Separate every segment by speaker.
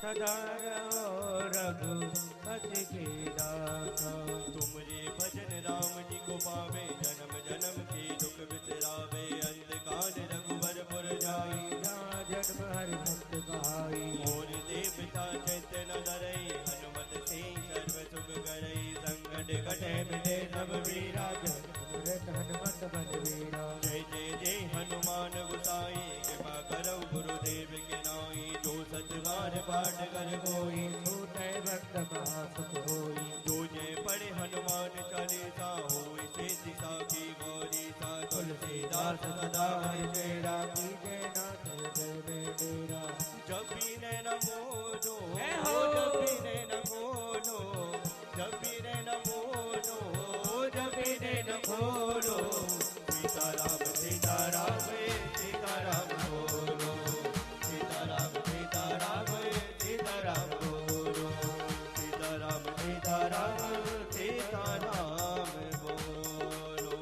Speaker 1: सदा रहो रघुपति के दासा।
Speaker 2: तुमरे भजन राम जी को पावे, जन्म जन्म के दुख बिसरावे। अंधकार रघुवर पुर जाई,
Speaker 1: जहाँ जन्म हरि भक्त गाई।
Speaker 2: मोर देवता चैत्य न डरई, हनुमत से सर्व सुख करई। संकट कटे मिटे सब वीरा,
Speaker 1: हनुमत बलवीरा।
Speaker 2: जय जय जय हनुमान गोसाई, कृपा करौ गुरुदेव के नाई। जो सतबार पाठ कर कोई,
Speaker 1: छूटे भक्त महासुख होई।
Speaker 2: जो जय पढ़े हनुमान चालीसा, होय से दिशा की गौरीसा। तुलसीदास सदा हरिचेरा,
Speaker 1: कीजे नाथ हृदय में डेरा।
Speaker 2: जब भी नैन मोलो,
Speaker 1: हो।
Speaker 2: जब भी नैन मोलो, जब भी नैन मोलो, जब भी नैन खोलो। सीताराम सीताराम सीताराम बोलो, सीताराम सीताराम सीताराम बोलो, सीताराम सीताराम सीताराम बोलो।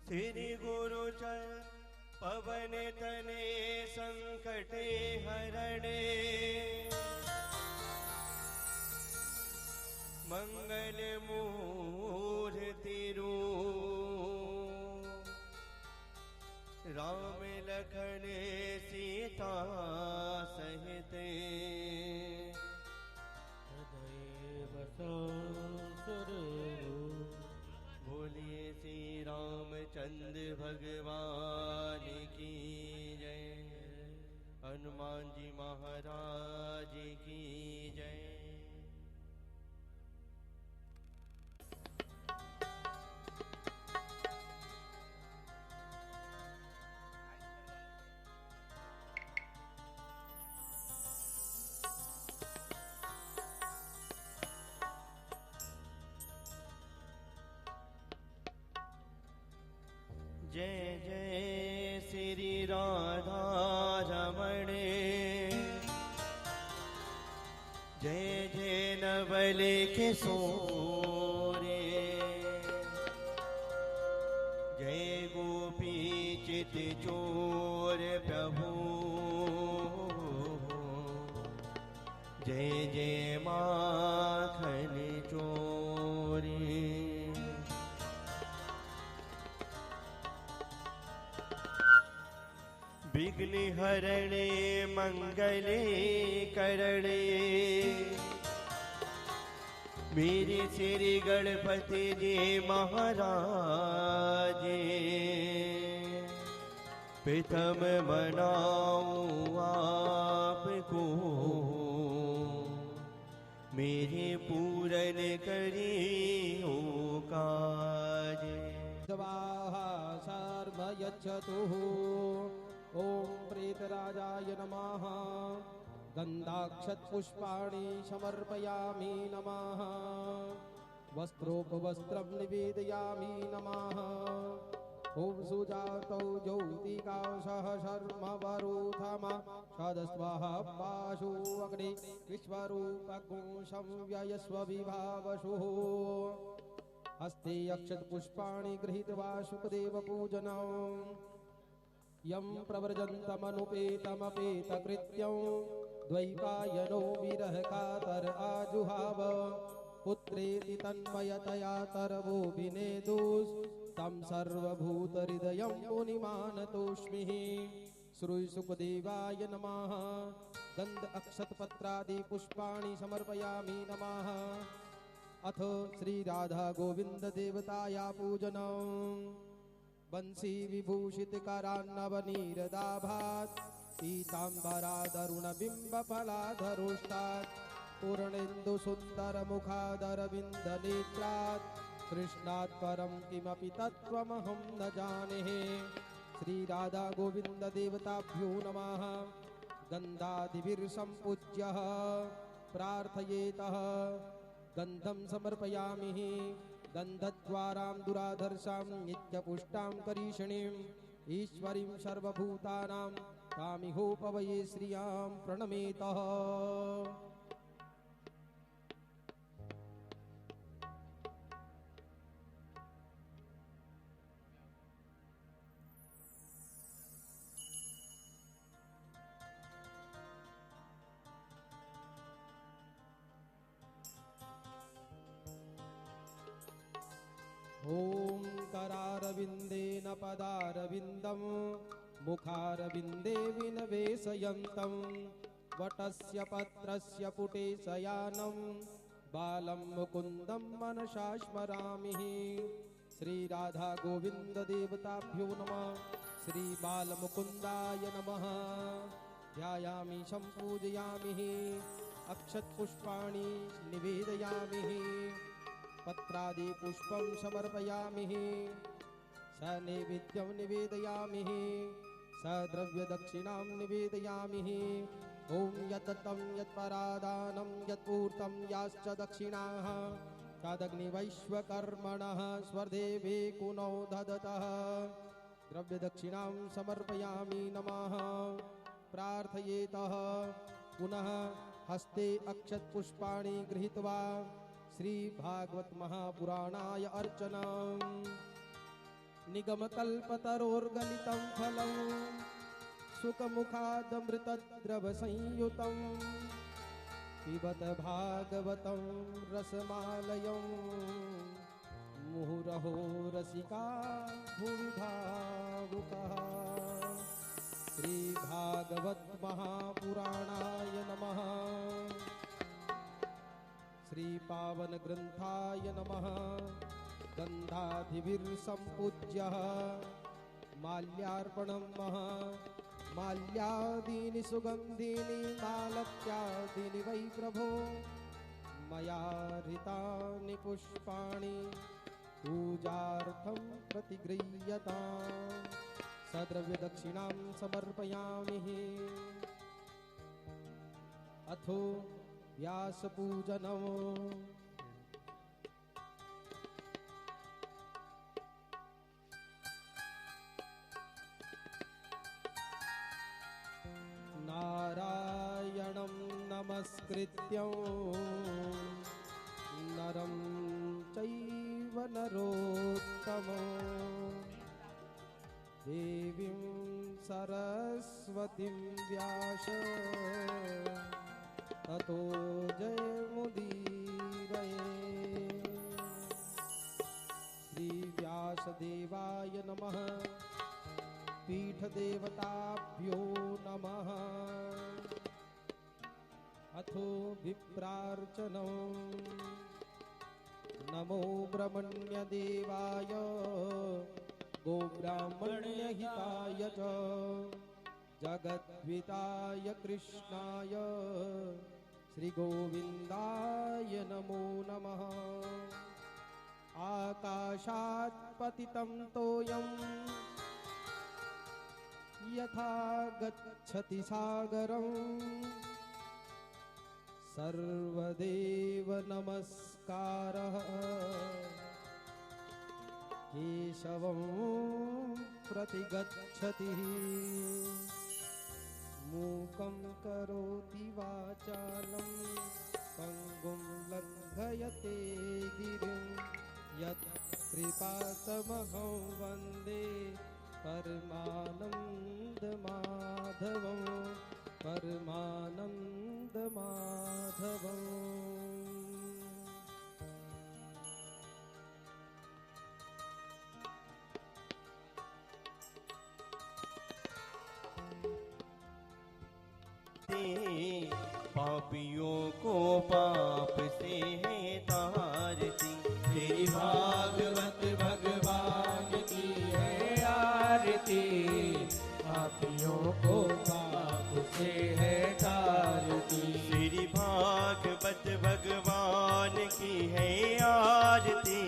Speaker 2: श्री गुरु चरण पवन तने संकटे हरणे। मंगल मूर्ति रूप, राम लखन सीता सहित।
Speaker 1: सदैव संसुर
Speaker 2: बोलिए श्री रामचंद्र भगवान की जय। हनुमान जी महाराज की जय। जय जय श्री राधा रमण, जय जय नवल किशोरे। जय गोपी चित चोर प्रभु, जय जय माखन चोरी। विघ्न हरणे मंगले करणे, मेरे श्री गणपति जी महाराज। प्रथम मनाऊं आपको, मेरे पूरन करी हो काज।
Speaker 3: स्वाहा सर्वयच्छतु। ओम प्रेतराजाय नमः। गन्धाक्षतपुष्पाणि समर्पयामि नमः। वस्त्रोपवस्त्रं निवेदयामि नमः। ओम सुजातौ ज्योतिकाशः शर्मवरुथम सदस्वः पाशु अग्नि विश्वरूपगुं संव्ययस्व विभावशुः। हस्ते अक्षतपुष्पाणि गृहीत्वा शुकदेवपूजनम्। यं प्रव्रजन्तमनुपेतमपेतकृत्यं द्वैपायनो विरहकातर आजुहाव। पुत्रेति तन्मयतया तरवो विनेदुस्तं सर्वभूतहृदयं मुनिमानतोऽस्मि। श्रीसुखदेवाय नमः। गन्ध अक्षतपत्रादि पुष्पाणि समर्पयामि नमः। अथ श्री राधा गोविंद देवताया पूजनम्। बंसी विभूषित करान्नवनीरदाभात् पीताम्बरादरुणबिम्बफलाधरोष्टात् पूर्णेन्दु सुन्दर मुखादरविन्दनेत्रात् कृष्णात् परं किमपि तत्त्वमहं न जाने। श्री राधा गोविंद देवताभ्यो नमः। गन्धादिभिर्सम्पूज्यः प्रार्थयेतः। गन्धं समर्पयामि। गन्धद्वारां दुराधर्षां नित्यपुष्टां करीषणीम् ईश्वरीं सर्वभूतानां तामिहोपवये श्रियां प्रणमेतः। ॐ करारविन्देन पदारविन्दं मुखारविन्दे विनवेशयन्तं वटस्य पत्रस्य पुटे शयानं बालं मुकुन्दं मनसा स्मरामि। श्री राधा गोविंद देवताभ्यो नमः। श्री बालमुकुन्दाय नमः। ध्यायामि सम्पूजयामि। अक्षतपुष्पाणि निवेदयामि। पत्रादि पुष्पं समर्पयामि। सनैवेद्यं निवेदयामि। सद्रव्यदक्षिणां निवेदयामि। ॐ यद्दत्तं यत्परादानं यत्पूर्तं याश्च दक्षिणाः तदग्निवैश्वकर्मणः स्वर्देवे कुनो ददतः। द्रव्यदक्षिणां समर्पयामि नमः। प्रार्थयेतः पुनः हस्ते अक्षतपुष्पाणि गृहीत्वा श्री भागवत महापुराणाय अर्चनम्। निगमकल्पतरोर्गलितं फलं सुखमुखादमृतद्रवसंयुतं पिबत भागवतं रसमालयं मुहुरहो रसिका भुवि भावुकाः। श्री भागवत महापुराणाय नमः। श्री पावन ग्रंथाय नमः। गंधाधिभिर्संपूज्यः माल्यार्पणं महा माल्यादीनि सुगंधीनि मालत्यादीनि वै प्रभो मया हृतानि पुष्पाणि पूजार्थं प्रतिगृह्यताम्। सद्रव्यदक्षिणां समर्पयामि। अथो व्यासपूजनम्। नारायणं नमस्कृत्यं नरं चैव नरोत्तमं देवीं सरस्वतीं व्यास ततो जयमुदीरये। श्री व्यासदेवाय नमः। पीठदेवताभ्यो नमः। अथो विप्रार्चनम्। नमो ब्रह्मण्यदेवाय गोब्राह्मण्यहिताय च जगद्विताय कृष्णाय श्रीगोविन्दाय नमो नमः। आकाशात् पतितं तोयं यथा गच्छति सागरं सर्वदेव नमस्कारः केशवं प्रतिगच्छति। मूकं करोति वाचालं पङ्गुं लङ्घयते गिरिं यत्कृपातमहं वन्दे परमानन्दमाधवं परमानन्दमाधवम्।
Speaker 2: पापियों को पाप से है तारती।
Speaker 1: श्री भागवत भगवान की है आरती। पापियों को पाप से है तारती।
Speaker 2: श्री भागवत भगवान की है आरती।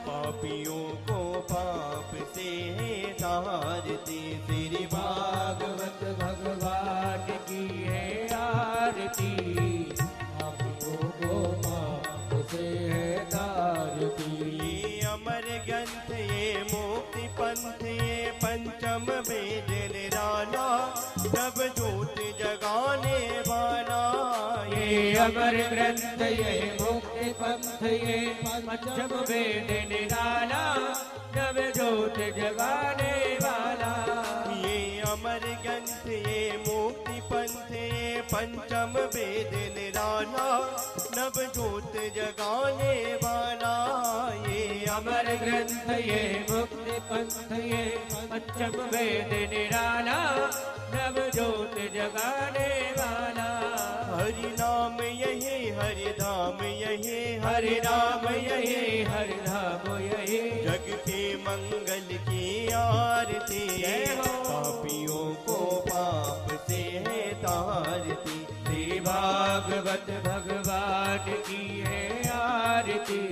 Speaker 2: पापियों को पाप से है तारती। श्री
Speaker 1: भागवत भगवान की है आरती। पापियों को पाप से है तारती।
Speaker 2: ये अमर ग्रंथ ये मुक्ति पंथ ये पंचम वेद निराला सब ज्योत जगाने वाला।
Speaker 1: ये अमर ग्रंथ ये मुक्ति पंथ ये पंचम वेद निराला नव ज्योत जगाने वाला।
Speaker 2: ये अमर ग्रंथ ये मुक्ति पंथ ये पंचम वेद निराला नव ज्योत जगाने वाला। ये
Speaker 1: अमर ग्रंथ ये मुक्ति पंथ ये पंचम वेद निराला नव ज्योत जगाने वाला।
Speaker 2: हरि नाम यही हरि धाम यही
Speaker 1: हरि नाम यही हरि धाम यही
Speaker 2: जग के मंगल की आरती
Speaker 1: जय हो।
Speaker 2: पापियों को पाप से है तारती।
Speaker 1: श्री भागवत भगवान की है आरती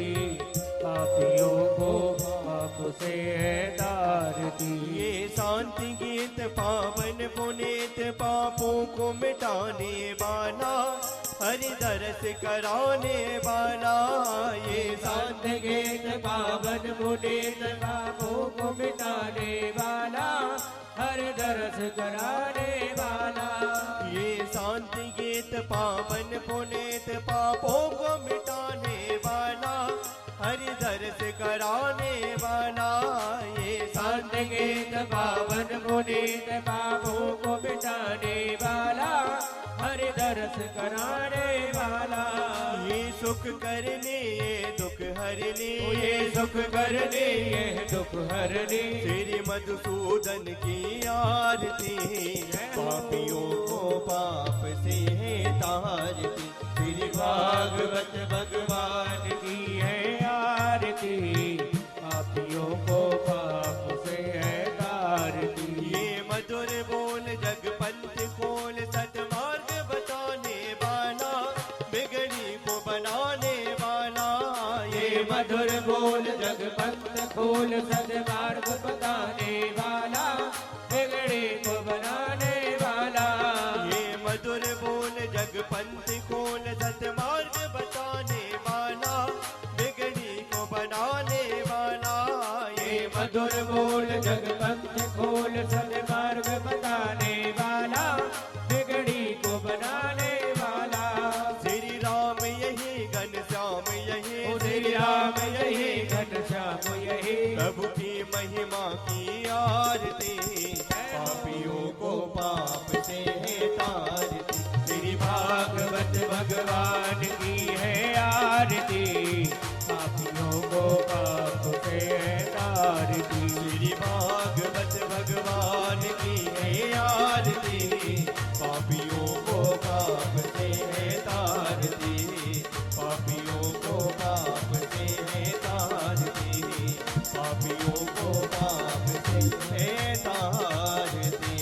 Speaker 1: पापियों को पाप से है तारती।
Speaker 2: ये शांति गीत पावन पुनीत पापों को मिटाने वाला हरि दरस कराने वाला। ये
Speaker 1: शांत गीत पावन पुनीत पापों को मिटाने वाला हर दरस कराने वाला।
Speaker 2: ये शांति गीत पावन पुनीत पापों को मिटाने वाला हरि दरस कराने वाला। ये
Speaker 1: शांत गीत पावन पुनीत पापों को मिटाने वाला हर दरस कराने वाला।
Speaker 2: ये सुख करने ये दुख हरने
Speaker 1: ये सुख करने ये दुख हरने
Speaker 2: श्री मधुसूदन की आरती पापियों को पाप से है तारती।
Speaker 1: श्री भागवत भगवान की है आरती पापियों को पाप से है तारती।
Speaker 2: ये मधुर बोल जग पंथ खोल सतमार्ग बताने वाला बिगड़ी को बनाने वाला।
Speaker 1: ये मधुर बोल जग पंथ खोल सदमार्ग बताने वाला बिगड़े को बनाने वाला।
Speaker 2: ये मधुर बोल जग पंथ खोल सतमार्ग बताने वाला बिगड़ी को बनाने वाला।
Speaker 1: ये मधुर बोल जग पंथ खोल सदमार्ग बताने वाला बिगड़ी को बनाने वाला।
Speaker 2: श्री राम यही घनश्याम यही
Speaker 1: ओ श्री राम यही घनश्याम यही
Speaker 2: प्रभु की महिमा की आरती पापियों को पाप से है तारती।
Speaker 1: श्री भागवत भगवान की है आरती पापियों को पाप से है तारती।
Speaker 2: श्री भागवत भगवान की है आरती पापियों को पाप से है तारती। पापियों को पाप से है तारती। पापियों को पाप से है तारती।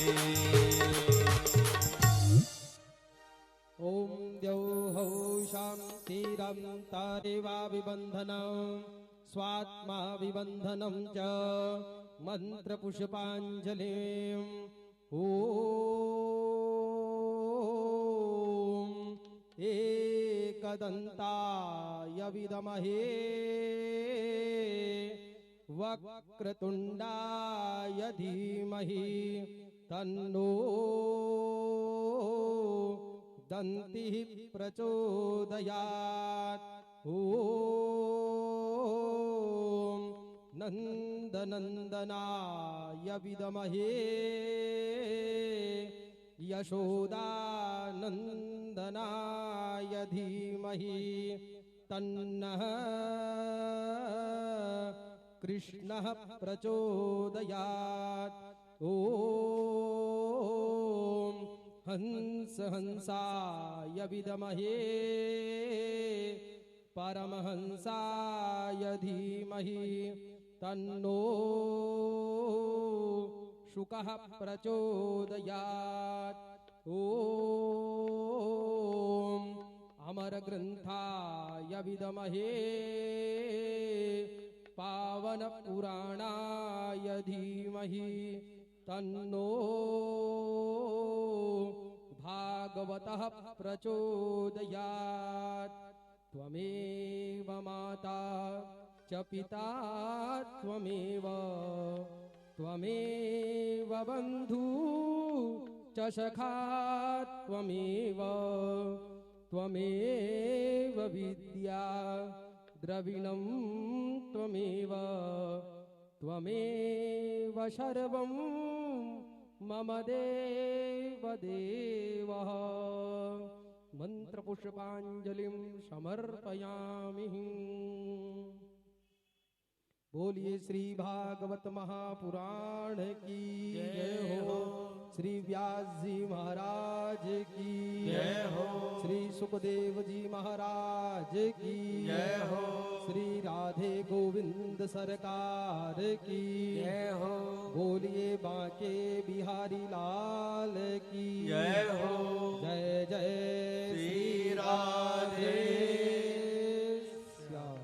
Speaker 3: ॐ द्यौः शान्तिरन्तरिवाभिबन्धनं स्वात्मा विबन्धनं च मन्त्रपुष्पाञ्जलिम् ॐ एकदन्ताय विद्महे वक्रतुण्डाय धीमहि तन्नो दन्तिः प्रचोदयात्। ॐ नन्दनन्दनाय विद्महे यशोदानन्दनाय धीमहि तन्नः कृष्णः प्रचोदयात्। ॐ हंस हंसाय विद्महे परमहंसाय धीमहि तन्नो शुकः प्रचोदयात्। ॐ अमरग्रन्थाय विद्महे पावनपुराणाय धीमहि तन्नो भागवतः प्रचोदयात्। त्वमेव माता च पिता त्वमेव त्वमेव बन्धु च सखा त्वमेव त्वमेव विद्या द्रविणं त्वमेव त्वमेव सर्वं मम देवदेवः। मन्त्रपुष्पाञ्जलिं समर्पयामि। बोलिए श्री भागवत महापुराण की जय हो। श्री व्यास जी महाराज की
Speaker 2: जय हो।
Speaker 3: श्री सुखदेव जी महाराज की
Speaker 2: जय हो।
Speaker 3: श्री राधे गोविंद सरकार की
Speaker 1: जय हो।
Speaker 3: बोलिए बांके बिहारी लाल की
Speaker 2: जय हो।
Speaker 3: जय जय
Speaker 2: श्री राधे
Speaker 3: श्याम।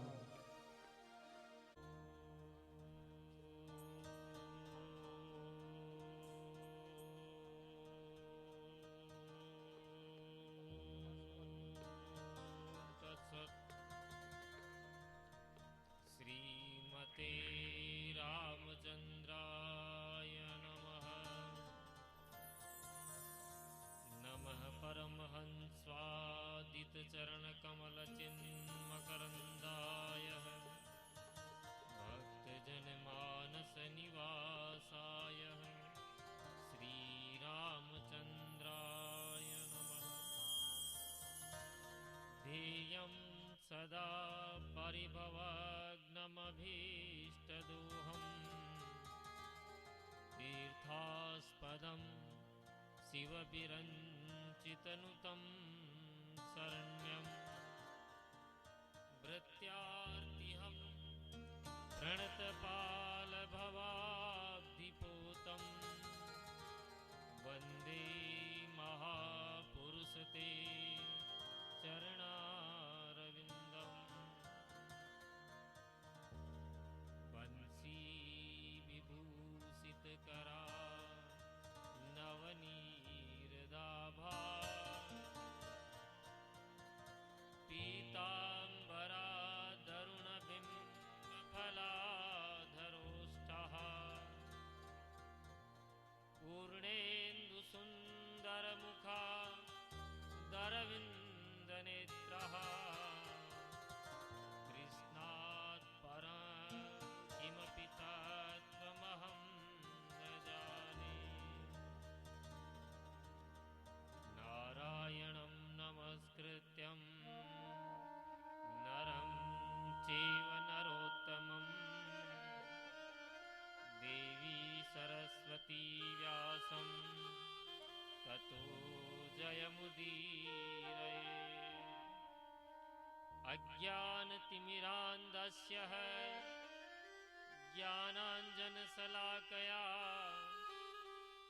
Speaker 4: श्रीमते रामचन्द्राय नमः। नमः परमहंस्वादितचरणकमलचिन्मकरन्दाय भक्तजनमानसनिवासाय श्रीरामचन्द्राय नमः। ध्येयं सदा परिभवग्नमभीष्टदोहम् तीर्थास्पदं शिवविरञ्चितनुतं शरण्यं भृत्यार्तिहं प्रणतपालभवाब्धिपोतं वन्दे महापुरुषते चरणारविन्दम्। विभूषितकरा नवनीरदाभा पीताम्बरा दरुणबिम्बफलाधरोष्ठः पूर्णेन्दुसुन्दरमुखा दरविन्दनेत्रः कृष्णात् परं किमपि तत्त्वमहं न जाने। नारायणं नमस्कृत्यं नरं चैव नरोत्तमं देवी सरस्वती व्यासं ततो जयमुदीरये। अज्ञानतिमिरान्धस्य ज्ञानाञ्जनशलाकया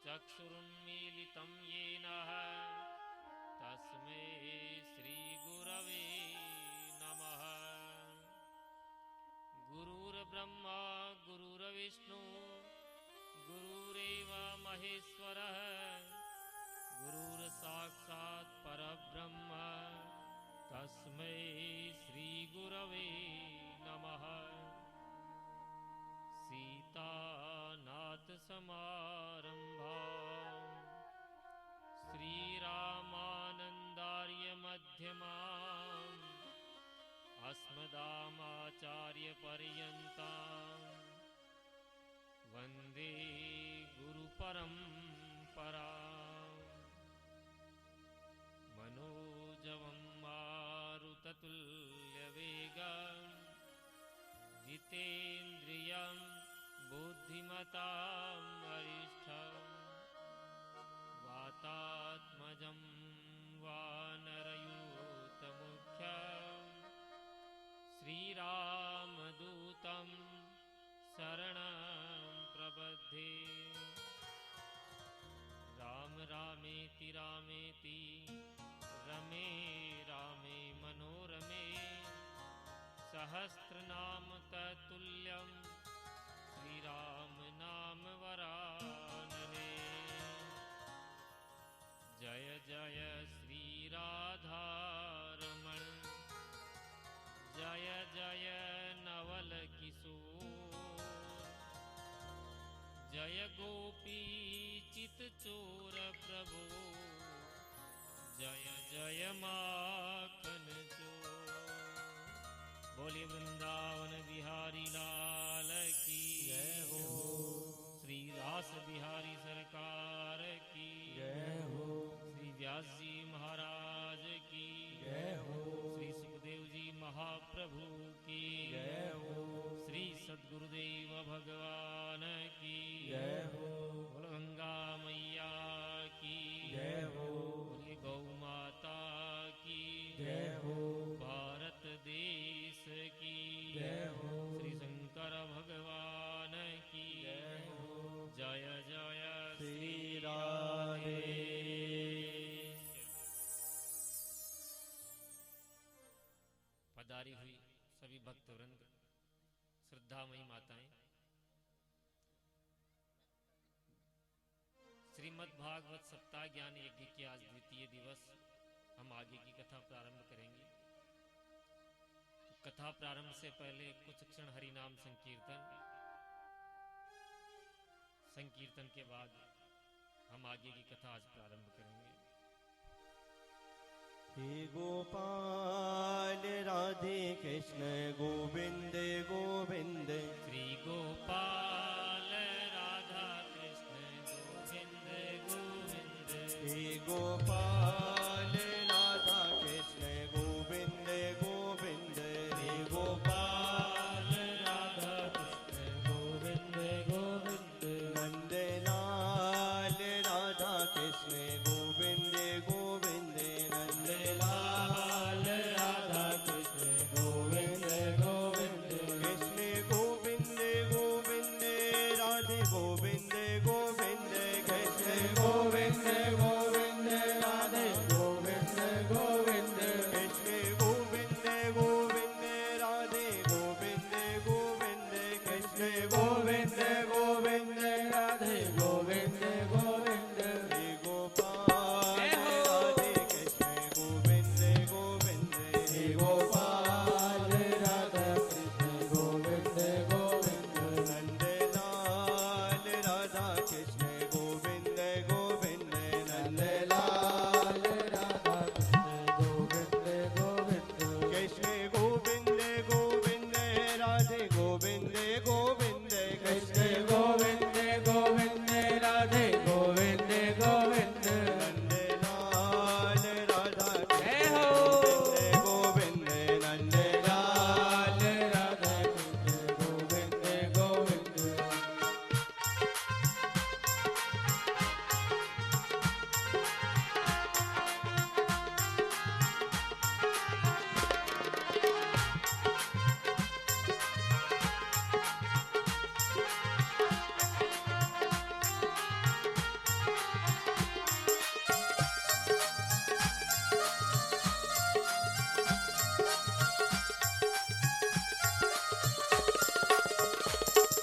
Speaker 4: चक्षुरुन्मीलितं येन तस्मै श्रीगुरवे नमः। गुरुर्ब्रह्मा गुरुर्विष्णु गुरुरेव महेश्वरः गुरुर्साक्षात् परब्रह्म तस्मै श्रीगुरवे नमः। सीतानाथसमारम्भाम् श्रीरामानन्दार्यमध्यमाम् अस्मदाचार्यपर्यन्ताम् वन्दे गुरुपरम्पराम्। मनोजवं मारुततुल्यवेगम् जितेन्द्रियं बुद्धिमतां वरिष्ठं वातात्मजं वानरयूतमुख्यं श्रीरामदूतं शरणं प्रपद्ये। राम रामेति रामेति रमे रामे मनोरमे सहस्रनाम तत्तुल्यं श्रीराम नाम वरानने। जय जय श्रीराधारमण जय जय नवल किशोर जय गोपी चित चोर प्रभु जय जय माखन चोर। बोलिए वृंदावन बिहारी लाल की जय हो। श्री रास बिहारी सरकार की
Speaker 2: जय हो।
Speaker 4: श्री व्यास जी महाराज की
Speaker 2: जय हो।
Speaker 4: श्री सुखदेव जी महाप्रभु की
Speaker 2: जय हो।
Speaker 4: श्री सद्गुरुदेव भक्तवृंद, श्रद्धामयी माताएं, श्रीमद् भागवत सप्ताह ज्ञान यज्ञ के आज द्वितीय दिवस हम आगे की कथा प्रारंभ करेंगे। तो कथा प्रारंभ से पहले कुछ क्षण हरि नाम संकीर्तन के बाद हम आगे की कथा आज प्रारंभ करेंगे।
Speaker 2: हे गोपाल राधे कृष्ण गोविंद गोविंद,
Speaker 4: श्री गोपाल राधा कृष्ण गोविंद गोविंद,
Speaker 2: हे गोपाल राधा कृष्ण गोविंद गोविंद, हे गोपाल
Speaker 1: राधा कृष्ण गोविंद गोविंद,
Speaker 2: नंदलाल राधा कृष्ण गोविंद गोविंद,
Speaker 1: लाल राधा कृष्ण गोविंद गोविंद,
Speaker 2: कृष्ण गोविंद गोविंद राधे गोविंद गोविंद, कृष्ण
Speaker 1: गोविंद गोविंद राधे गोविंद गोविंद,
Speaker 2: कृष्ण गोविंद गोविंद राधे गोविंद गोविंद, कृष्ण
Speaker 1: गोविंद गोविंद राधे गोविंद गोविंद,
Speaker 2: हे गोपाल राधे कृष्ण गोविंद गोविंद,
Speaker 1: हे गोपाल राधा कृष्ण गोविंद गोविंद,
Speaker 2: नंदलाल राधा कृष्ण गोविंद गोविंद,
Speaker 1: लाल राधा कृष्ण गोविंद गोविंद,
Speaker 2: कृष्ण गोविंद गोविंद राधे गोविंद गोविंद,
Speaker 1: कृष्ण गोविंद गोविंद राधे गोविंद गोविंद,
Speaker 2: नंदलाल राधा
Speaker 1: जय
Speaker 2: कृष्ण
Speaker 1: हो।
Speaker 2: गोविंद नंदलाल,
Speaker 1: लाल राधा कृष्ण गोविंद गोविंद,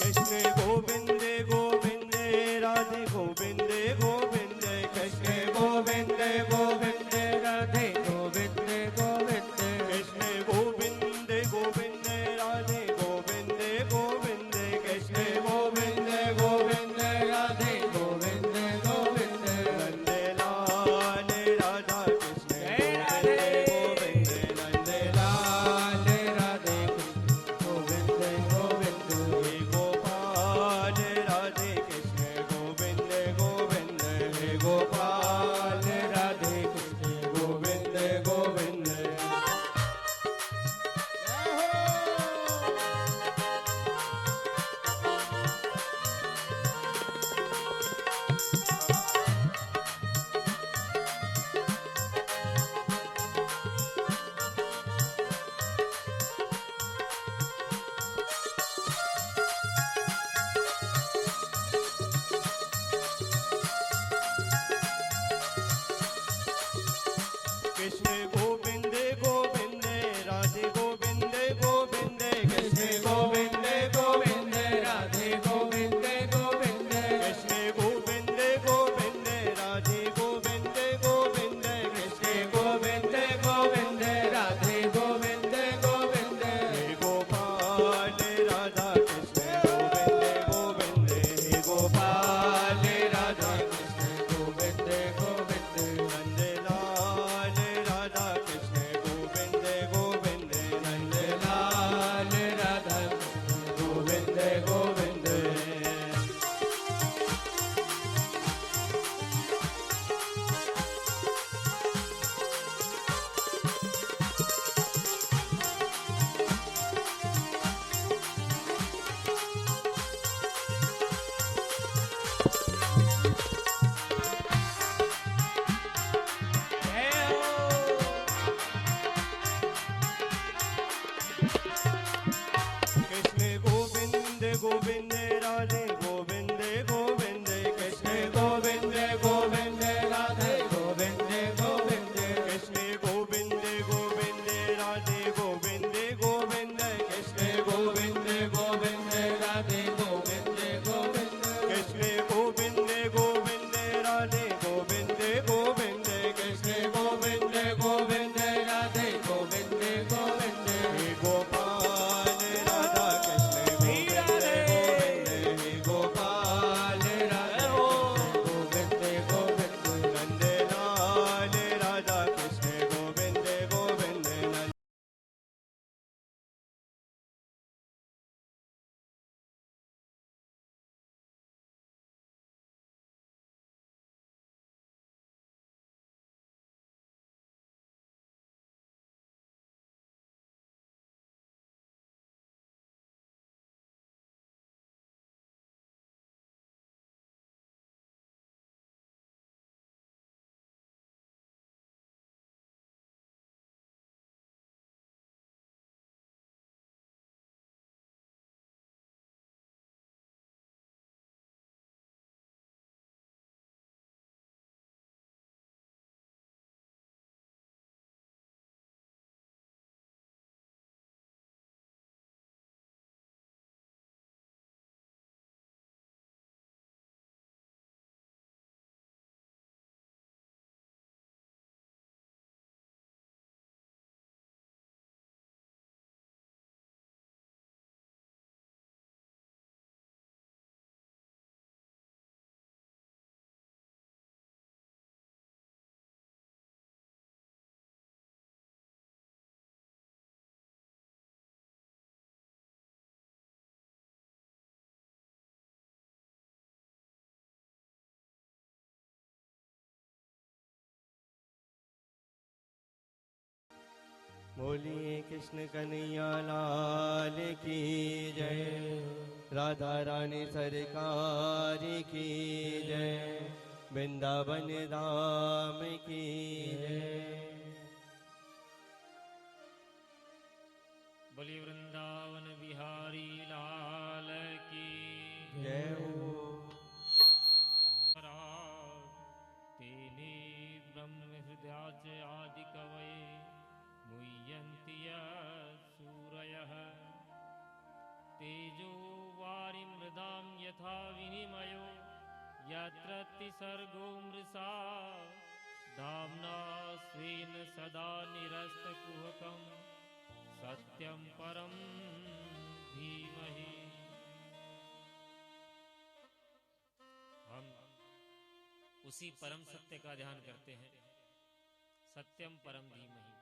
Speaker 2: कृष्ण गोविंद गोविंद राधे गोविंद गोविंद, कृष्ण
Speaker 1: गोविंद गोविंद राधे गोविंद गोविंद,
Speaker 2: कृष्ण गोविंद गोविंद राधे गोविंद गोविंद, कृष्ण
Speaker 1: गोविंद गोविंद राधे गोविंद गोविंद,
Speaker 2: नंदलाल राधा कृष्ण
Speaker 1: जय राधे।
Speaker 2: गोविंद नंदलाल,
Speaker 1: लाल राधे कृष्ण गोविंद गोविंद,
Speaker 2: हे गोपाल राधे कृष्ण गोविंद गोविंद, हे
Speaker 1: गोपाल राधे कृष्ण गोविंद गोविंद,
Speaker 2: बोलिए कृष्ण कन्हैया लाल की जय। राधा रानी सरकार की जय। वृंदावन धाम की जय।
Speaker 4: बोली वृंदावन बिहारी लाल की
Speaker 2: जय हो।
Speaker 4: तेने ब्रह्म हृदयाच आदि कवये मुह्यन्ति सूरयः तेजो वारिमृदां यथा विनिमयो यत्र सर्गो मृषा धाम्ना स्वेन सदा निरस्तकुहकं सत्यं परं धीमहि। हम उसी परम सत्य का ध्यान करते हैं, सत्यम परम धीमहि,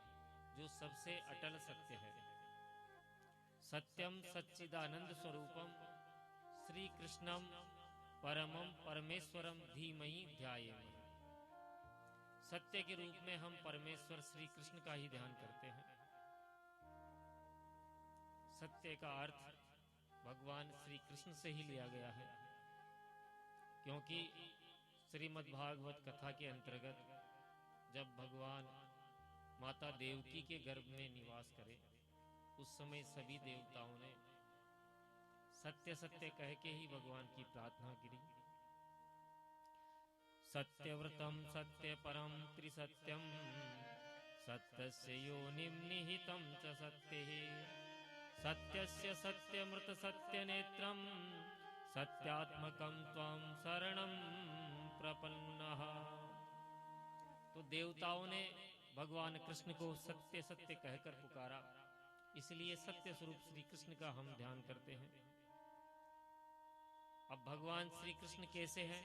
Speaker 4: जो सबसे अटल सत्य है। सत्यम सच्चिदानंद स्वरूपम श्री कृष्णम परमम परमेश्वरम धीमहि ध्यायेमहि। सत्य के रूप में हम परमेश्वर श्री कृष्ण का ही ध्यान करते हैं। सत्य का अर्थ भगवान श्री कृष्ण से ही लिया गया है, क्योंकि श्रीमद् भागवत कथा के अंतर्गत जब भगवान माता देवकी के गर्भ में निवास करे, उस समय सभी देवताओं ने सत्य सत्य कह के ही भगवान की प्रार्थना की। सत्यव्रतम सत्य परम त्रिसत्यम सत्यस्य योनिं निहितं च सत्यः सत्यस्य सत्यमृत सत्यनेत्रं सत्यात्मकं त्वं शरणं प्रपन्नः। तो देवताओं ने भगवान कृष्ण को सत्य सत्य कहकर पुकारा, इसलिए सत्य स्वरूप श्री कृष्ण का हम ध्यान करते हैं। अब भगवान श्री कृष्ण कैसे हैं?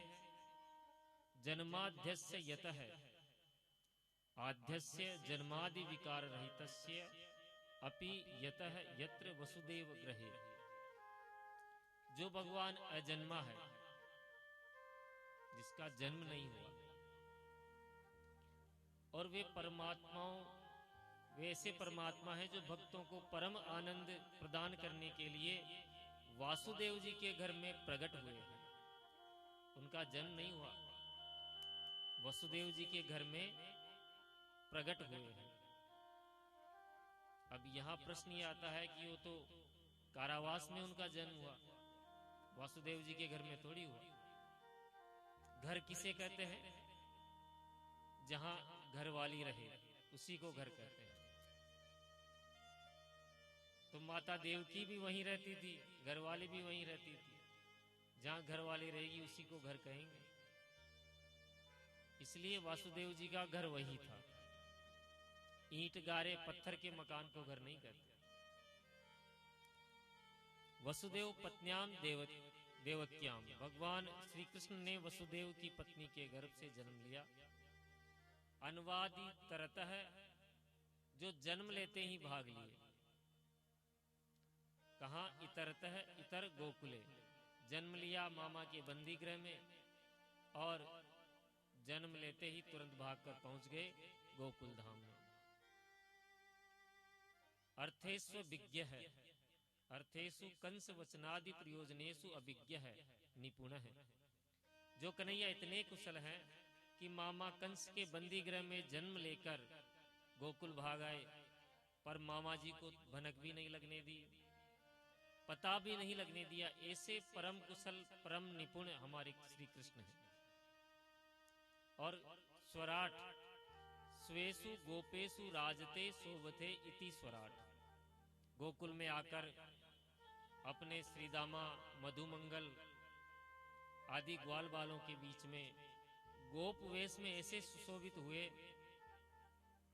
Speaker 4: जन्माद्यस्य यतः आद्यस्य जन्मादि विकार रहितस्य अपि यतः यत्र वसुदेव ग्रहे। जो भगवान अजन्मा है, जिसका जन्म नहीं हुआ, और वे परमात्माओं वैसे परमात्मा है जो भक्तों को परम आनंद प्रदान करने के लिए वासुदेव जी के घर में प्रकट हुए हैं। उनका जन्म नहीं हुआ, वसुदेव जी के घर में प्रकट हुए हैं। अब यहां प्रश्न ये आता है कि वो तो कारावास में उनका जन्म हुआ, वासुदेव जी के घर में थोड़ी हुआ। घर किसे कहते हैं? जहां घरवाली रहे उसी को घर कहते हैं। तो माता देवकी भी वहीं रहती थी, घरवाली भी वहीं रहती थी। जहां घरवाली रहेगी उसी को घर कहेंगे। इसलिए वासुदेव जी का घर वही था। ईंट गारे पत्थर के मकान को घर नहीं कहते। वसुदेव पत्न्याम देवक्याम, भगवान श्री कृष्ण ने वसुदेव की पत्नी के गर्भ से जन्म लिया। अनुवादी तरतः, जो जन्म लेते ही भाग लिए। कहां? इतरतः, इतर गोकुले, जन्म लिया मामा के बंदी गृह में, और जन्म लेते ही तुरंत भागकर पहुंच गए गोकुल धाम में। अर्थेषु विज्ञ है, अर्थेषु कंस वचनादि प्रयोजनेषु अभिज्ञ है, निपुण है। जो कन्हैया इतने कुशल हैं कि मामा कंस के बंदी गृह में जन्म लेकर गोकुल भाग आए, पर मामा जी को भनक भी नहीं लगने दी, पता भी नहीं लगने दिया। ऐसे परम कुशल परम निपुण हमारे श्री कृष्ण हैं। और स्वराट, स्वेषु गोपेषु राजते शोभते इति स्वराट, गोकुल में आकर अपने श्रीदामा मधुमंगल आदि ग्वाल बालों के बीच में गोप वेश में ऐसे सुशोभित हुए।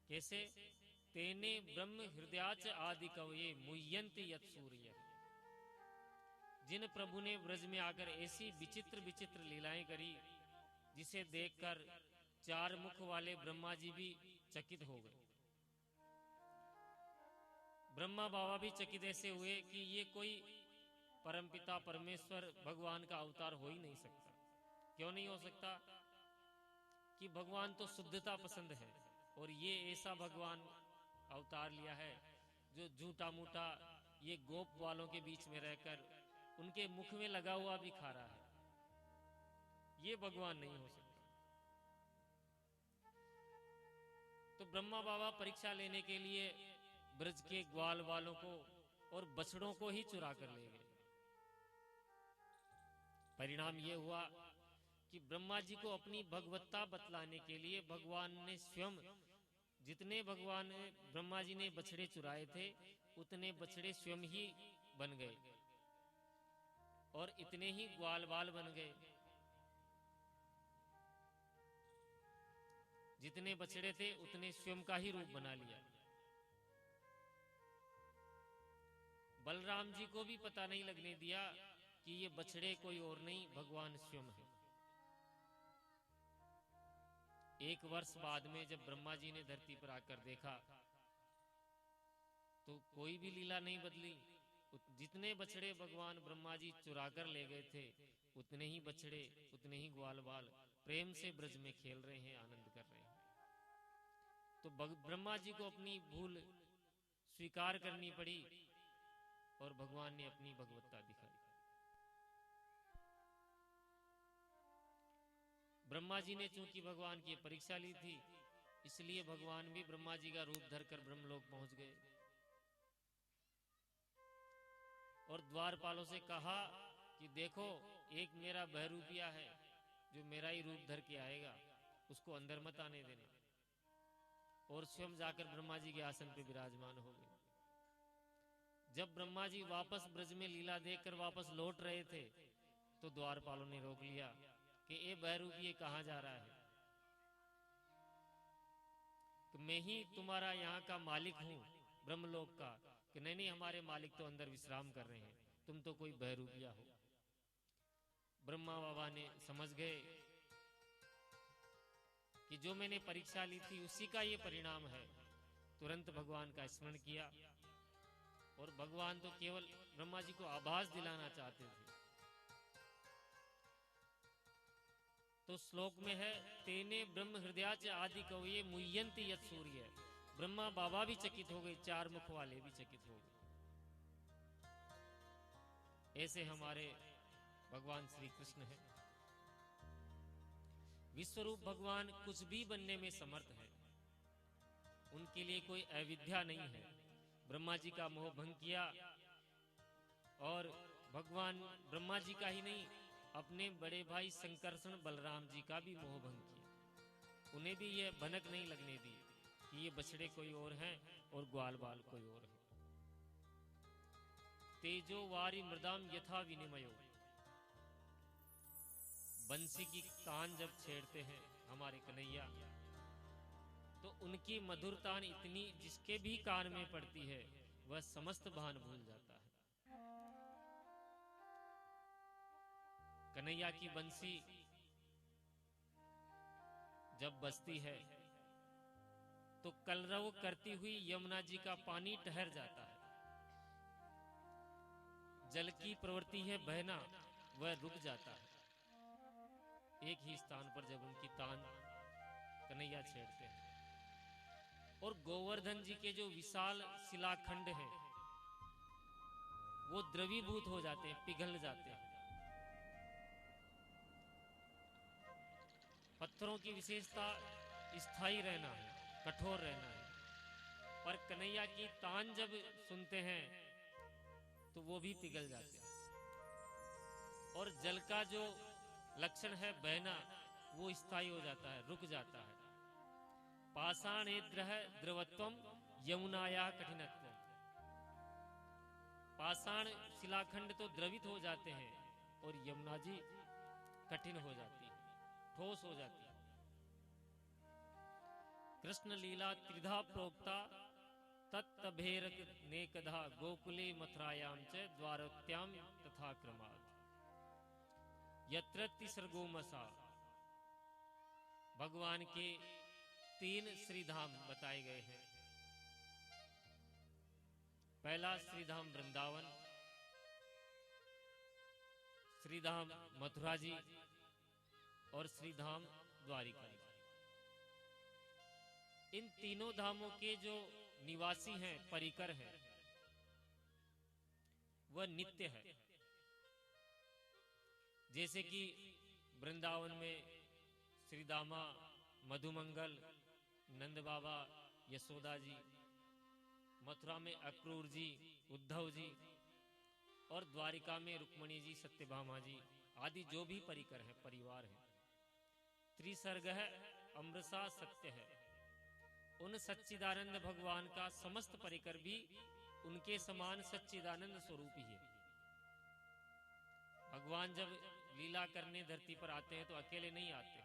Speaker 4: कैसे? तेने ब्रह्म हृदयाच आदि कवये मुह्यन्ति यत् सूर्य। जिन प्रभु ने ब्रज में आकर ऐसी विचित्र विचित्र लीलाएं करी, जिसे देखकर चार मुख वाले ब्रह्मा जी भी चकित हो गए। ब्रह्मा बाबा भी चकित ऐसे हुए कि ये कोई परमपिता परमेश्वर भगवान का अवतार हो ही नहीं सकता। क्यों नहीं हो सकता? कि भगवान तो शुद्धता पसंद है, और ये ऐसा भगवान अवतार लिया है, जो झूठा मूठा ये गोप वालों के बीच में रहकर उनके मुख में लगा हुआ भी खा रहा है। ये भगवान नहीं हो सकता। तो ब्रह्मा बाबा परीक्षा लेने के लिए ब्रज के ग्वाल वालों को और बछड़ों को ही चुरा कर ले गए। परिणाम यह हुआ कि ब्रह्मा जी को अपनी भगवत्ता बतलाने के लिए भगवान ने स्वयं, जितने भगवान ब्रह्मा जी ने बछड़े चुराए थे उतने बछड़े स्वयं ही बन गए और इतने ही ग्वाल बाल बन गए। जितने बछड़े थे उतने स्वयं का ही रूप बना लिया। बलराम जी को भी पता नहीं लगने दिया कि ये बछड़े कोई और नहीं भगवान स्वयं है। एक वर्ष बाद में जब ब्रह्मा जी ने धरती पर आकर देखा तो कोई भी लीला नहीं बदली। जितने बछड़े भगवान ब्रह्मा जी चुरा कर ले गए थे उतने ही बछड़े, उतने ही ग्वाल बाल प्रेम से ब्रज में खेल रहे हैं, आनंद कर रहे हैं। तो ब्रह्मा जी को अपनी भूल स्वीकार करनी पड़ी और भगवान ने अपनी भगवत्ता दिखाई। ब्रह्मा जी ने चूंकि भगवान की परीक्षा ली थी, इसलिए भगवान भी ब्रह्मा जी का रूप धरकर ब्रह्मलोक पहुंच गए और द्वारपालों से कहा कि देखो, एक मेरा बहरूपिया है जो मेरा ही रूप धर के आएगा, उसको अंदर मत आने देना। और स्वयं जाकर ब्रह्मा जी के आसन पर विराजमान हो गए। जब ब्रह्मा जी वापस ब्रज में लीला देखकर वापस लौट रहे थे तो द्वारपालों ने रोक लिया कि ए बहरूप, ये कहां जा रहा है? कि मैं ही तुम्हारा यहाँ का मालिक हूँ, ब्रह्मलोक का। कि नहीं, हमारे मालिक तो अंदर विश्राम कर रहे हैं, तुम तो कोई बहरूपिया हो। ब्रह्मा बाबा ने समझ गए कि जो मैंने परीक्षा ली थी उसी का ये परिणाम है। तुरंत भगवान का स्मरण किया और भगवान तो केवल ब्रह्मा जी को आभास दिलाना चाहते थे। तो श्लोक में है, तेने ब्रह्म हृदयाच आदि कवये मुह्यंति यत् सूर्य। ब्रह्मा बाबा भी चकित हो गए, चार मुख वाले भी चकित हो गए। ऐसे हमारे भगवान श्री कृष्ण है। विश्वरूप भगवान कुछ भी बनने में समर्थ है, उनके लिए कोई अविद्या नहीं है। ब्रह्मा जी का मोह भंग किया और भगवान ब्रह्मा जी का ही नहीं, अपने बड़े भाई संकर्षण बलराम जी का भी मोह भंग किया। उन्हें भी यह भनक नहीं लगने दी कि ये बछड़े कोई और हैं और ग्वाल बाल कोई और है। तेजो वारी मृदाम यथा विनिमयो। बंसी की तान जब छेड़ते हैं हमारे कन्हैया, तो उनकी मधुर तान इतनी जिसके भी कान में पड़ती है वह समस्त भान भूल जाता है। कन्हैया की बंसी जब बजती है तो कलरव करती हुई यमुना जी का पानी ठहर जाता है। जल की प्रवृत्ति है बहना, वह रुक जाता है एक ही स्थान पर जब उनकी तान कन्हैया छेड़ते हैं। और गोवर्धन जी के जो विशाल शिलाखंड हैं वो द्रवीभूत हो जाते हैं, पिघल जाते हैं। पत्थरों की विशेषता स्थायी रहना है, कठोर रहना है, पर कन्हैया की तान जब सुनते हैं तो वो भी पिघल जाते हैं। और जल का जो लक्षण है बहना, वो स्थायी हो जाता है, रुक जाता है। पाषाणेद्रः द्रवत्वम यमुनाया कठिनत्वम। पाषाण शिलाखंड तो द्रवित हो जाते हैं और यमुना जी कठिन हो जाती है, ठोस हो जाती है। कृष्ण लीला त्रिधा प्रोक्ता तत्तभेरक नेकधा गोकुले मथुरायाम च द्वारोत्याम तथा क्रमात् यत्रति सर्गोमसा। भगवान के 3 श्रीधाम बताए गए हैं। पहला श्रीधाम वृंदावन, श्रीधाम मथुरा जी और श्रीधाम द्वारिका जी। इन तीनों धामों के जो निवासी हैं, परिकर हैं, वह नित्य है। जैसे कि वृंदावन में श्री दामा, मधुमंगल, नंद बाबा, यशोदा जी, मथुरा में अक्रूर जी, उद्धव जी, और द्वारिका में रुक्मणी जी, सत्यभामा जी आदि जो भी परिकर हैं, परिवार है। त्रिसर्ग है, अमृसा सत्य है। उन सच्चिदानंद भगवान का समस्त परिकर भी उनके समान सच्चिदानंद स्वरूप ही है। भगवान जब लीला करने धरती पर आते हैं तो अकेले नहीं आते,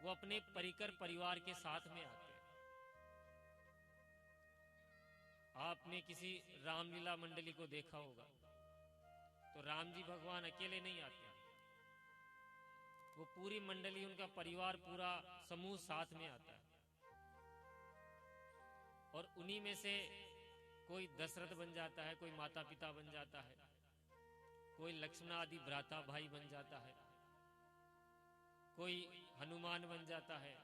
Speaker 4: वो अपने परिकर परिवार के साथ में आते हैं। आपने किसी रामलीला मंडली को देखा होगा तो राम जी भगवान अकेले नहीं आते, वो पूरी मंडली, उनका परिवार, पूरा समूह साथ में आता है। और उन्हीं में से कोई दशरथ बन जाता है, कोई माता पिता बन जाता है, कोई लक्ष्मण आदि भ्राता भाई बन जाता है, कोई हनुमान बन जाता है,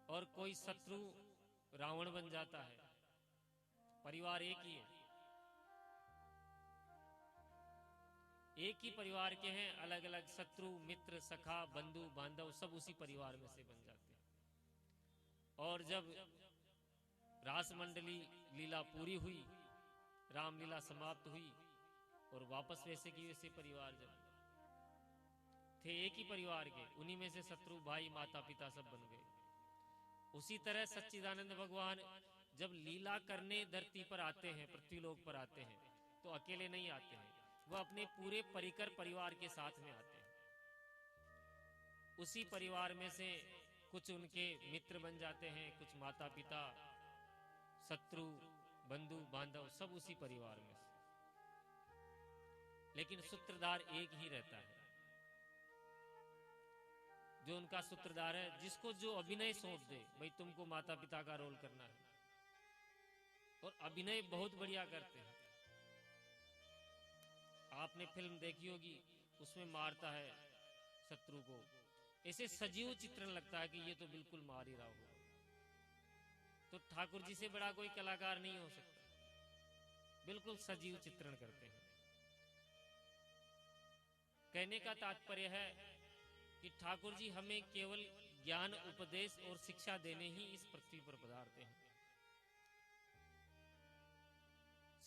Speaker 4: और कोई शत्रु रावण बन जाता है। परिवार एक ही है, एक ही परिवार के हैं, अलग अलग शत्रु, मित्र, सखा, बंधु, बांधव सब उसी परिवार में से बन जाते हैं। और जब रास मंडली लीला पूरी हुई, रामलीला समाप्त हुई और वापस वैसे की वैसे परिवार जब थे एक ही परिवार के, उन्हीं में से शत्रु भाई, माता पिता सब बन गए। उसी तरह सच्चिदानंद भगवान जब लीला करने धरती पर आते हैं, पृथ्वीलोक पर आते हैं, तो अकेले नहीं आते हैं, वह अपने पूरे परिकर परिवार के साथ में आते हैं। उसी परिवार में से कुछ उनके मित्र बन जाते हैं, कुछ माता पिता, शत्रु, बंधु, बांधव सब उसी परिवार में से, लेकिन सूत्रधार एक ही रहता है। जो उनका सूत्रधार है, जिसको जो अभिनय सौंप दे, भाई तुमको माता पिता का रोल करना है, और अभिनय बहुत बढ़िया करते हैं। आपने फिल्म देखी होगी, उसमें मारता है शत्रु को, ऐसे सजीव चित्रण लगता है कि ये तो बिल्कुल मार ही रहा होगा। तो ठाकुर जी से बड़ा कोई कलाकार नहीं हो सकता, बिल्कुल सजीव चित्रण करते हैं। कहने का तात्पर्य है कि ठाकुर जी हमें केवल ज्ञान, उपदेश और शिक्षा देने ही इस पृथ्वी पर पधारते हैं,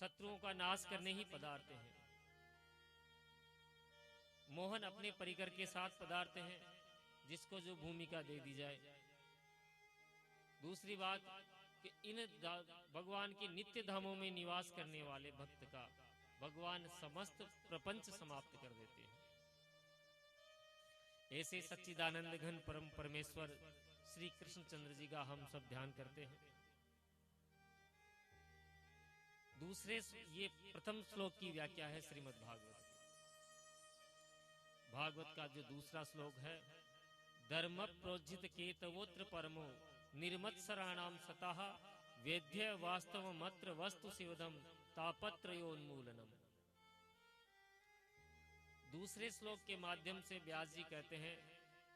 Speaker 4: शत्रुओं का नाश करने ही पधारते हैं। मोहन अपने परिकर के साथ पधारते हैं, जिसको जो भूमिका दे दी जाए। दूसरी बात कि इन भगवान के नित्य धामों में निवास करने वाले भक्त का भगवान समस्त प्रपंच समाप्त कर देते हैं। ऐसे सच्चिदानंद घन परम परमेश्वर श्री कृष्णचंद्र जी का हम सब ध्यान करते हैं। दूसरे ये प्रथम श्लोक की व्याख्या है श्रीमद् भागवत। भागवत का जो दूसरा श्लोक है, धर्म प्रोज्जित केतवोत्र परमो निर्मत्सराणाम सतः वेद्य वास्तव मत्र वस्तु शिवदम तापत्रयोन्मूलनम। दूसरे श्लोक के माध्यम से व्यास जी कहते हैं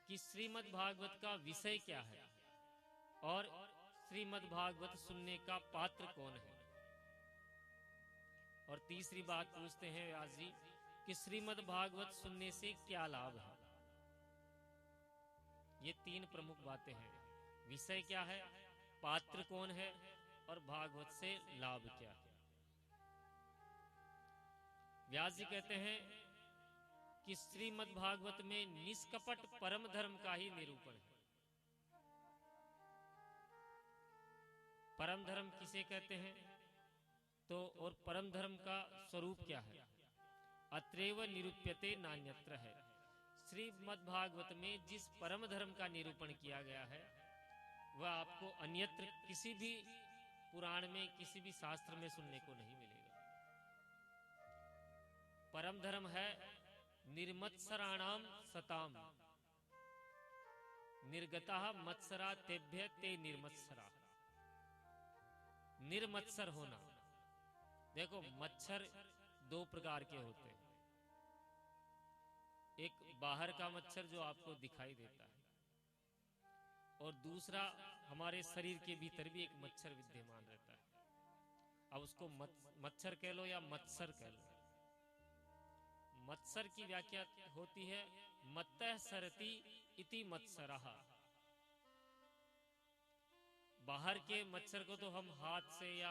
Speaker 4: कि श्रीमद् भागवत का विषय क्या है और श्रीमद् भागवत सुनने का पात्र कौन है। और तीसरी बात पूछते हैं व्यास जी कि श्रीमद् भागवत सुनने से क्या लाभ है। ये तीन प्रमुख बातें हैं, विषय क्या है, पात्र कौन है और भागवत से लाभ क्या है। व्यास जी कहते हैं कि श्रीमद् भागवत में निष्कपट परम धर्म का ही निरूपण है। परम धर्म किसे कहते हैं तो, और परम धर्म का स्वरूप क्या है, अत्रैव निरूप्यते नान्यत्र है। श्रीमद् भागवत में जिस परम धर्म का निरूपण किया गया है वह आपको अन्यत्र किसी भी पुराण में, किसी भी शास्त्र में सुनने को नहीं मिलेगा। परम धर्म है निर्मत्सराणाम सताम, निर्गतः मत्सरा तेभ्य ते निर्मत्सरा। निर्मत्सर होना, देखो मच्छर दो प्रकार के होते हैं, एक बाहर का मच्छर जो आपको दिखाई देता है और दूसरा हमारे शरीर के भीतर भी एक मच्छर विद्यमान रहता है। अब उसको मच्छर कह लो या मत्सर कह लो। मत्सर की व्याख्या होती है मत्तः सरति इति मत्सरः। बाहर के मच्छर को तो हम हाथ से, या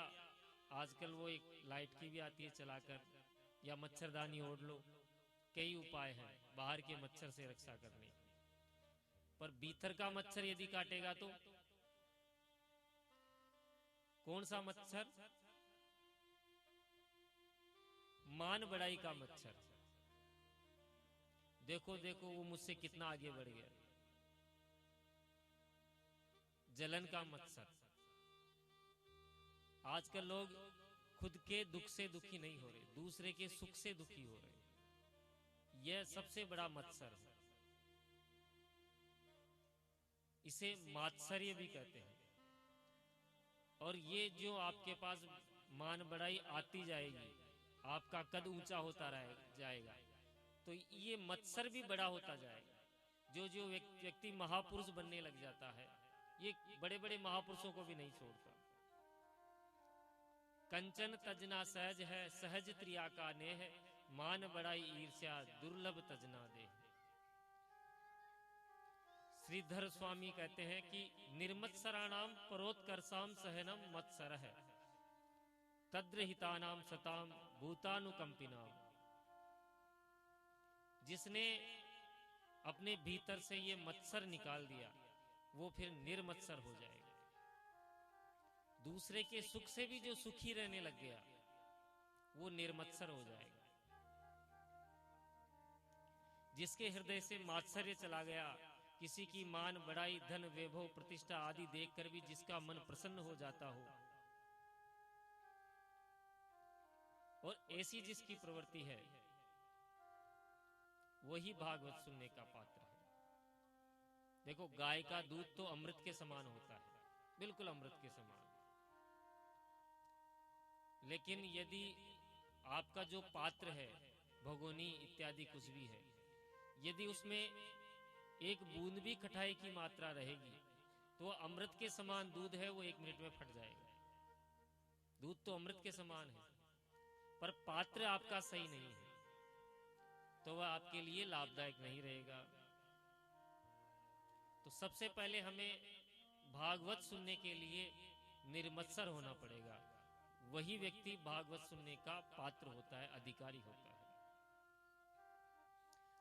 Speaker 4: आजकल वो एक लाइट की भी आती है चलाकर, या मच्छरदानी ओढ़ लो, कई उपाय हैं बाहर के मच्छर से रक्षा करने। पर भीतर का मच्छर यदि काटेगा तो कौन सा मच्छर? मान बढ़ाई का मच्छर। देखो देखो वो मुझसे कितना आगे बढ़ गया। जलन का मत्सर। आजकल लोग खुद के दुख से दुखी नहीं हो रहे, दूसरे के सुख से दुखी हो रहे। यह सबसे बड़ा मत्सर है। इसे मात्सर्य भी कहते हैं। और ये जो आपके पास मान बढ़ाई आती जाएगी, आपका कद ऊंचा होता जाएगा, तो ये मत्सर भी बड़ा होता जाएगा। जो जो व्यक्ति महापुरुष बनने लग जाता है, ये बड़े बड़े महापुरुषों को भी नहीं छोड़ता। कंचन तजना सहज है, सहज त्रिया का नेह, मान बढ़ाई ईर्ष्या दुर्लभ तजना दे। श्रीधर स्वामी कहते हैं कि निर्मत्सराणाम परोत्कर्षाम सहनम मत्सर है, तद्रहितानाम सताम भूतानुकंपिनाम। जिसने अपने भीतर से ये मत्सर निकाल दिया वो फिर निर्मत्सर हो जाएगा। दूसरे के सुख से भी जो सुखी रहने लग गया वो निर्मत्सर हो जाएगा। जिसके हृदय से मात्सर्य चला गया, किसी की मान बढ़ाई, धन, वैभव, प्रतिष्ठा आदि देखकर भी जिसका मन प्रसन्न हो जाता हो, और ऐसी जिसकी प्रवृत्ति है, वही भागवत सुनने का पात्र है। देखो, गाय का दूध तो अमृत के समान होता है, बिल्कुल अमृत के समान। लेकिन यदि आपका जो पात्र है, भगोनी इत्यादि कुछ भी है, यदि उसमें एक बूंद भी खटाई की मात्रा रहेगी तो वह अमृत के समान दूध है, वो 1 मिनट में फट जाएगा। दूध तो अमृत के समान है, पर पात्र आपका सही नहीं है तो वह आपके लिए लाभदायक नहीं रहेगा। तो सबसे पहले हमें भागवत सुनने के लिए निर्मत्सर होना पड़ेगा। वही व्यक्ति भागवत सुनने का पात्र होता है, अधिकारी होता है।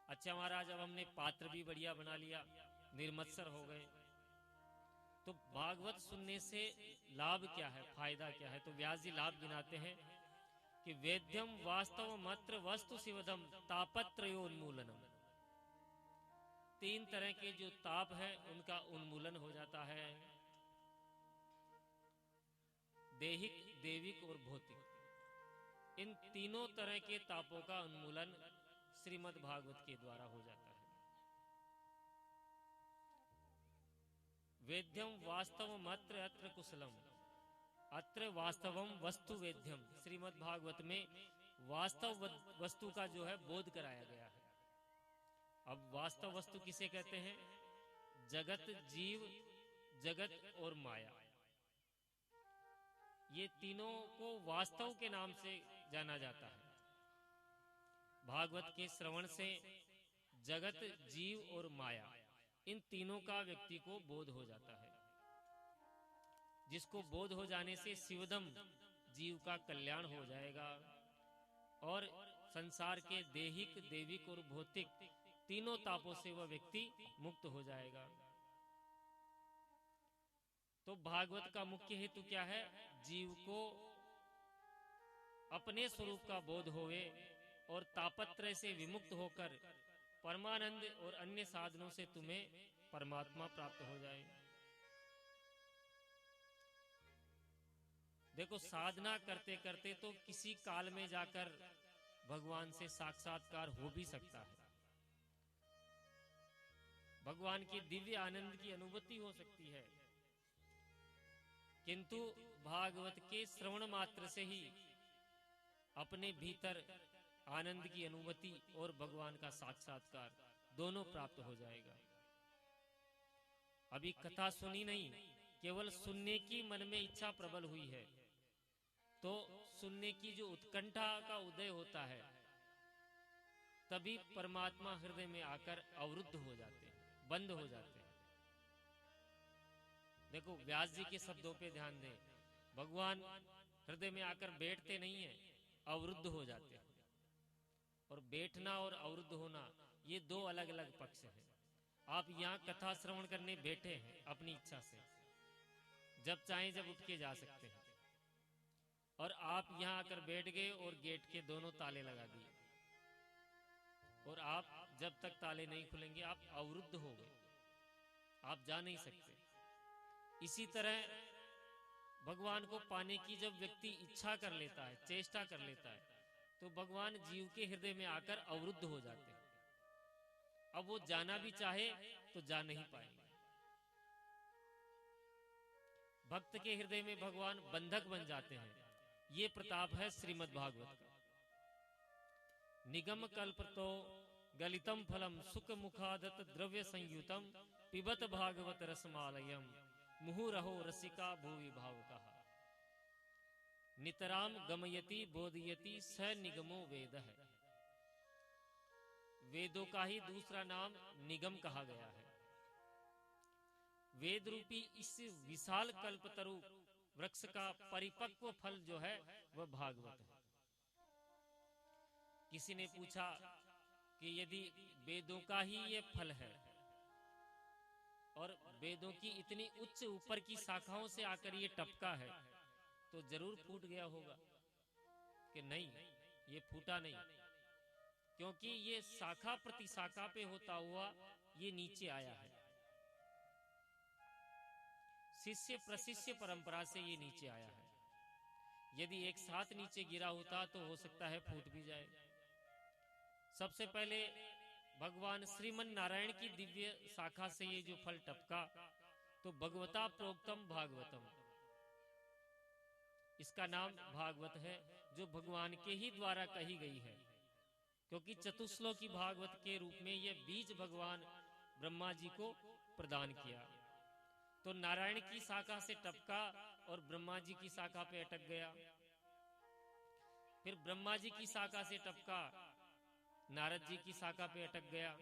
Speaker 4: अच्छा महाराज, अब हमने पात्र भी बढ़िया बना लिया, निर्मत्सर हो गए, तो भागवत सुनने से लाभ क्या है, फायदा क्या है? तो व्यास जी लाभ गिनाते हैं कि वेद्यम वास्तव मात्र वस्तु शिवदम तापत्रयोन्मूलनम। 3 तरह के जो ताप है उनका उन्मूलन हो जाता है, देहिक, देविक और भौतिक। इन तीनों तरह के तापों का उन्मूलन श्रीमद् भागवत के द्वारा हो जाता है। वेद्यम वास्तव मात्र अत्र कुशलम, अत्र वास्तवम वस्तु वेद्यम। श्रीमद् भागवत में वास्तव वस्तु का जो है बोध कराया गया है। अब वास्तव वस्तु किसे कहते हैं? जगत, जीव, जगत और माया, ये तीनों को वास्तव के नाम से जाना जाता है। भागवत के श्रवण से जगत, जीव और माया, इन तीनों का व्यक्ति को बोध हो जाता है, जिसको बोध हो जाने से शिवदम, जीव का कल्याण हो जाएगा और संसार के देहिक, देविक और भौतिक तीनों तापों से वह व्यक्ति मुक्त हो जाएगा। तो भागवत का मुख्य हेतु क्या है? जीव को अपने स्वरूप का बोध होवे और तापत्रय से विमुक्त होकर परमानंद और अन्य साधनों से तुम्हें परमात्मा प्राप्त हो जाए। देखो, साधना करते करते तो किसी काल में जाकर भगवान से साक्षात्कार हो भी सकता है, भगवान की दिव्य आनंद की अनुभूति हो सकती है, किंतु भागवत के श्रवण मात्र से ही अपने भीतर आनंद की अनुभूति और भगवान का साक्षात्कार दोनों प्राप्त हो जाएगा। अभी कथा सुनी नहीं, केवल सुनने की मन में इच्छा प्रबल हुई है तो सुनने की जो उत्कंठा का उदय होता है तभी परमात्मा हृदय में आकर अवरुद्ध हो जाते हैं, बंद हो जाते हैं। देखो व्यास जी के शब्दों पे ध्यान दें, भगवान हृदय में आकर बैठते नहीं है, अवरुद्ध हो जाते हैं। और बैठना और अवरुद्ध होना ये दो अलग अलग पक्ष हैं। आप यहाँ कथा श्रवण करने बैठे हैं अपनी इच्छा से, जब चाहें जब उठ के जा सकते हैं, और आप यहाँ आकर बैठ गए और गेट के दोनों ताले लगा दिए और आप जब तक ताले नहीं खुलेंगे आप अवरुद्ध हो गए, आप जा नहीं सकते। इसी तरह भगवान को पाने की जब व्यक्ति इच्छा कर लेता है, चेष्टा कर लेता है, तो भगवान जीव के हृदय में आकर अवरुद्ध हो जाते हैं। अब वो जाना भी चाहे तो जा नहीं पाएंगे। भक्त के हृदय में भगवान बंधक बन जाते हैं। ये प्रताप है श्रीमद् भागवत का। निगम कल्पतो गलितम फलम सुख मुखादत द्रव्य संयुतम पिबत भागवत रसमालयम मुहुरहो रसिका भूवि भावुकः। नितराम गमयति बोधयति स निगमो वेद है। वेदों का ही दूसरा नाम निगम कहा गया है। वेद रूपी इस विशाल कल्पतरु वृक्ष का परिपक्व फल जो है वह भागवत है। किसी ने पूछा कि यदि वेदों का ही ये फल है और वेदों की इतनी उच्च ऊपर की शाखाओं से आकर ये टपका है तो जरूर फूट गया होगा, कि नहीं, ये फूटा नहीं, क्योंकि ये शाखा प्रति शाखा पे होता हुआ ये नीचे आया है। शिष्य प्रशिष्य परंपरा से ये नीचे आया है। यदि एक साथ नीचे गिरा होता तो हो सकता है फूट भी जाए। सबसे पहले भगवान श्रीमन नारायण की दिव्य शाखा से ये जो फल टपका तो भगवता प्रोक्तम भागवतम, इसका नाम भागवत है, जो भगवान के ही द्वारा कही गई है। क्योंकि चतुश्लोकी भागवत के रूप में यह बीज भगवान ब्रह्मा जी को प्रदान किया। तो नारायण की शाखा से टपका और ब्रह्मा जी की शाखा पे अटक गया। फिर ब्रह्मा जी की शाखा से टपका, नारद जी की शाखा पे अटक गया।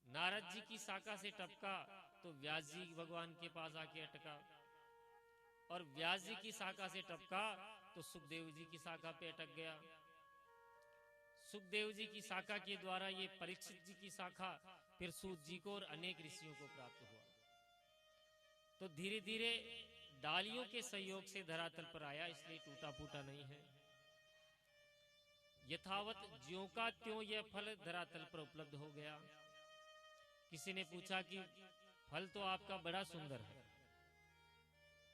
Speaker 4: नारद जी की शाखा से टपका तो व्यास जी भगवान के पास आके अटका, और व्यास जी की शाखा से टपका तो सुखदेव जी की शाखा पे अटक गया। सुखदेव जी की शाखा के द्वारा ये परीक्षित जी की शाखा, फिर सूत जी को और अनेक ऋषियों को प्राप्त हुआ। तो धीरे धीरे डालियों के सहयोग से धरातल पर आया, इसलिए टूटा फूटा नहीं है। यथावत ज्यों का त्यों यह फल धरातल पर उपलब्ध हो गया। किसी ने पूछा कि फल तो आपका बड़ा सुंदर है,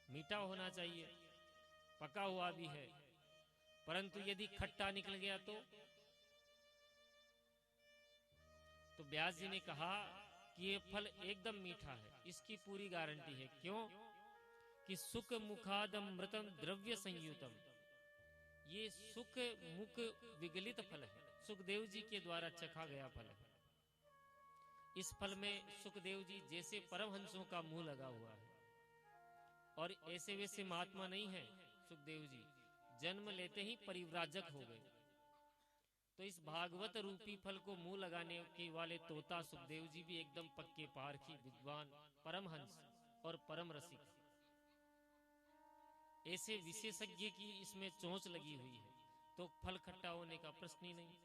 Speaker 4: मीठा होना चाहिए, पका हुआ भी है, परंतु यदि खट्टा निकल गया तो व्यास जी ने कहा कि ये फल एकदम मीठा है, इसकी पूरी गारंटी है। क्यों? कि सुख मुखादमृतम द्रव्य संयुतम, ये सुख मुख विगलित फल है, सुखदेव जी के द्वारा चखा गया फल है। इस फल में सुखदेव जी जैसे परमहंसों का मुंह लगा हुआ है, और ऐसे वैसे महात्मा नहीं है सुखदेव जी, जन्म लेते ही परिव्राजक हो गए। तो इस भागवत रूपी फल को मुंह लगाने के वाले तोता सुखदेव जी भी एकदम पक्के पारखी विद्वान परमहंस और परम रसिक, ऐसे विशेषज्ञ की इसमें चोंच लगी हुई है, तो फल खट्टा होने का प्रश्न ही नहीं।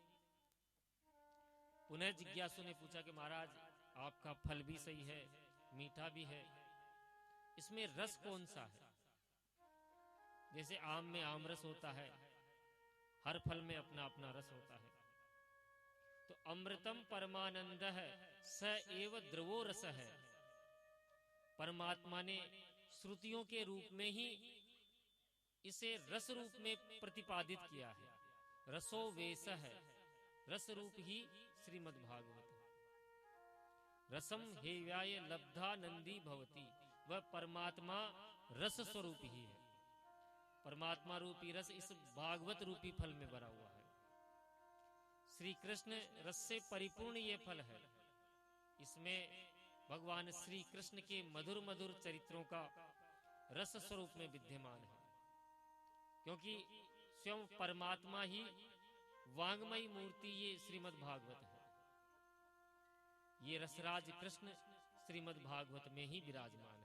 Speaker 4: पुनः जिज्ञासु ने पूछा कि महाराज आपका फल भी सही है, मीठा भी है, इसमें रस कौन सा है? जैसे आम में आम रस होता है, हर फल में अपना अपना रस होता है। तो अमृतम परमानंद है स एव द्रवो रस है। परमात्मा ने श्रुतियों के रूप में ही इसे रस रूप में प्रतिपादित किया है। रसो वेश है, रस रूप ही श्रीमद् भागवत है। रसम हेव्याय लब्धा नंदी भवती, वह परमात्मा रस स्वरूप ही है। परमात्मा रूपी रस इस भागवत रूपी फल में भरा हुआ है। श्री कृष्ण रस से परिपूर्ण ये फल है। इसमें भगवान श्री कृष्ण के मधुर मधुर चरित्रों का रस स्वरूप में विद्यमान है, क्योंकि स्वयं परमात्मा ही वांगमयी मूर्ति ये श्रीमद् भागवत है। ये रसराज कृष्ण श्रीमद् भागवत में ही विराजमान है।